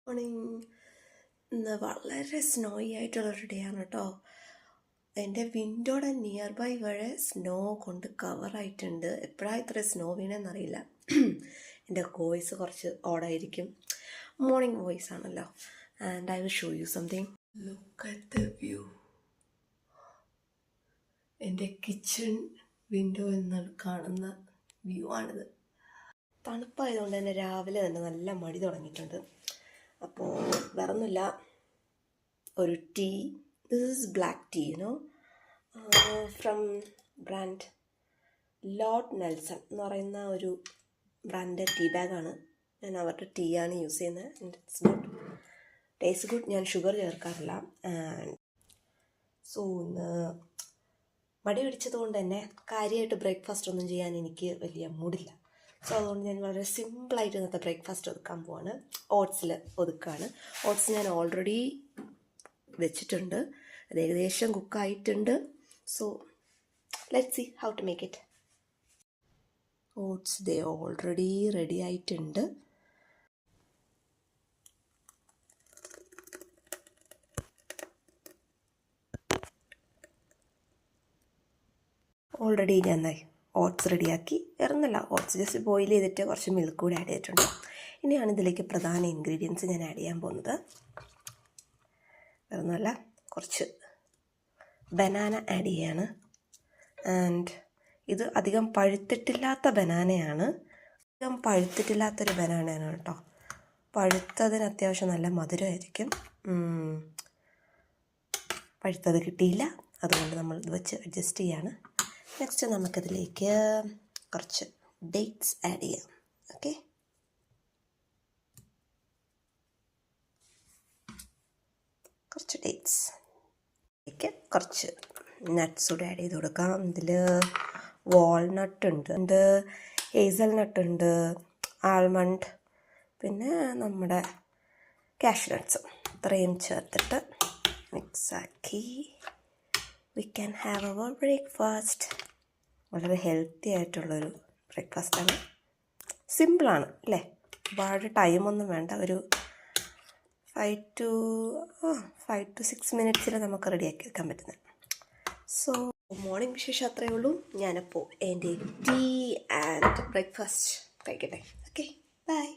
Morning. ഇന്ന് വളരെ snowy ആയിട്ടുള്ളൊരു ഡേ ആണ് കേട്ടോ. എൻ്റെ വിൻഡോയുടെ നിയർ ബൈ വരെ സ്നോ കൊണ്ട് കവറായിട്ടുണ്ട്. എപ്പോഴാണ് ഇത്ര സ്നോ വീണെന്നറിയില്ല. എൻ്റെ വോയിസ് കുറച്ച് ഓടായിരിക്കും, മോർണിംഗ് വോയിസ് ആണല്ലോ. And I will show you something. Look at the view. എൻ്റെ കിച്ചൺ വിൻഡോയിൽ നിന്ന് കാണുന്ന വ്യൂ ആണിത്. തണുപ്പായതുകൊണ്ട് തന്നെ രാവിലെ തന്നെ നല്ല മടി തുടങ്ങിയിട്ടുണ്ട്. അപ്പോൾ വേറൊന്നുമില്ല, ഒരു tea. This is black tea, from brand Lord Nelson എന്ന് പറയുന്ന ഒരു ബ്രാൻഡ് ടീ ബാഗാണ്. ഞാൻ അവരുടെ ടീ ആണ് യൂസ് ചെയ്യുന്നത്. It's good, taste good. ഞാൻ ഷുഗർ ചേർക്കാറില്ല. ആൻഡ് സോ ഇന്ന് മടി പിടിച്ചത് കൊണ്ട് തന്നെ കാര്യമായിട്ട് ബ്രേക്ക്ഫാസ്റ്റ് ഒന്നും ചെയ്യാൻ എനിക്ക് വലിയ മൂഡില്ല. സോ അതുകൊണ്ട് ഞാൻ വളരെ സിമ്പിളായിട്ട് ഇന്നത്തെ ബ്രേക്ക്ഫാസ്റ്റ് ഒതുക്കാൻ പോവാണ്. ഓട്സിൽ ഒതുക്കാണ്. ഓട്സ് ഞാൻ ഓൾറെഡി വെച്ചിട്ടുണ്ട്, അത് ഏകദേശം കുക്കായിട്ടുണ്ട്. So let's see how to make it. Oats ദേ ഓൾറെഡി റെഡി ആയിട്ടുണ്ട്. ഓൾറെഡി ഞാൻ ഓട്സ് റെഡിയാക്കി. വേറൊന്നുമില്ല, ഓട്സ് ജസ്റ്റ് ബോയിൽ ചെയ്തിട്ട് കുറച്ച് മിൽക്ക് കൂടി ആഡ് ചെയ്തിട്ടുണ്ട്. ഇനിയാണ് ഇതിലേക്ക് പ്രധാന ഇൻഗ്രീഡിയൻസ് ഞാൻ ആഡ് ചെയ്യാൻ പോകുന്നത്. വേറൊന്നുമല്ല, കുറച്ച് ബനാന ആഡ് ചെയ്യാണ്. ആൻഡ് ഇത് അധികം പഴുത്തിട്ടില്ലാത്ത ബനാനയാണ്. അധികം പഴുത്തിട്ടില്ലാത്തൊരു ബനാനയാണ് കേട്ടോ. പഴുത്തതിന് അത്യാവശ്യം നല്ല മധുരമായിരിക്കും. പഴുത്തത് കിട്ടിയില്ല, അതുകൊണ്ട് നമ്മൾ ഇത് വെച്ച് അഡ്ജസ്റ്റ് ചെയ്യാണ്. നെക്സ്റ്റ് നമുക്കതിലേക്ക് കുറച്ച് ഡേറ്റ്സ് ആഡ് ചെയ്യാം. ഓക്കെ, കുറച്ച് ഡേറ്റ്സ്, കുറച്ച് നട്ട്സ് കൂടെ ആഡ് ചെയ്ത് കൊടുക്കാം. ഇതിൽ വാൾനട്ട് ഉണ്ട്, ഹേസൽ നട്ട് ഉണ്ട്, ആൽമണ്ട്, പിന്നെ നമ്മുടെ കാഷ്യൂ നട്ട്സും. ഇത്രയും ചേർത്തിട്ട് മിക്സാക്കി we can have our breakfast. വളരെ ഹെൽത്തി ആയിട്ടുള്ളൊരു ബ്രേക്ക്ഫാസ്റ്റാണ്. സിമ്പിളാണ് അല്ലേ, ഒരുപാട് ടൈമൊന്നും വേണ്ട. ഒരു 5 to 6 മിനിറ്റ്സിൽ നമുക്ക് റെഡിയാക്കി വെക്കാൻ പറ്റുന്നത്. സോ മോർണിംഗ് വിശേഷം അത്രയേ ഉള്ളൂ. ഞാനപ്പോൾ എൻ്റെ ടീ ആൻഡ് ബ്രേക്ക്ഫാസ്റ്റ് കഴിക്കട്ടെ. Okay, by.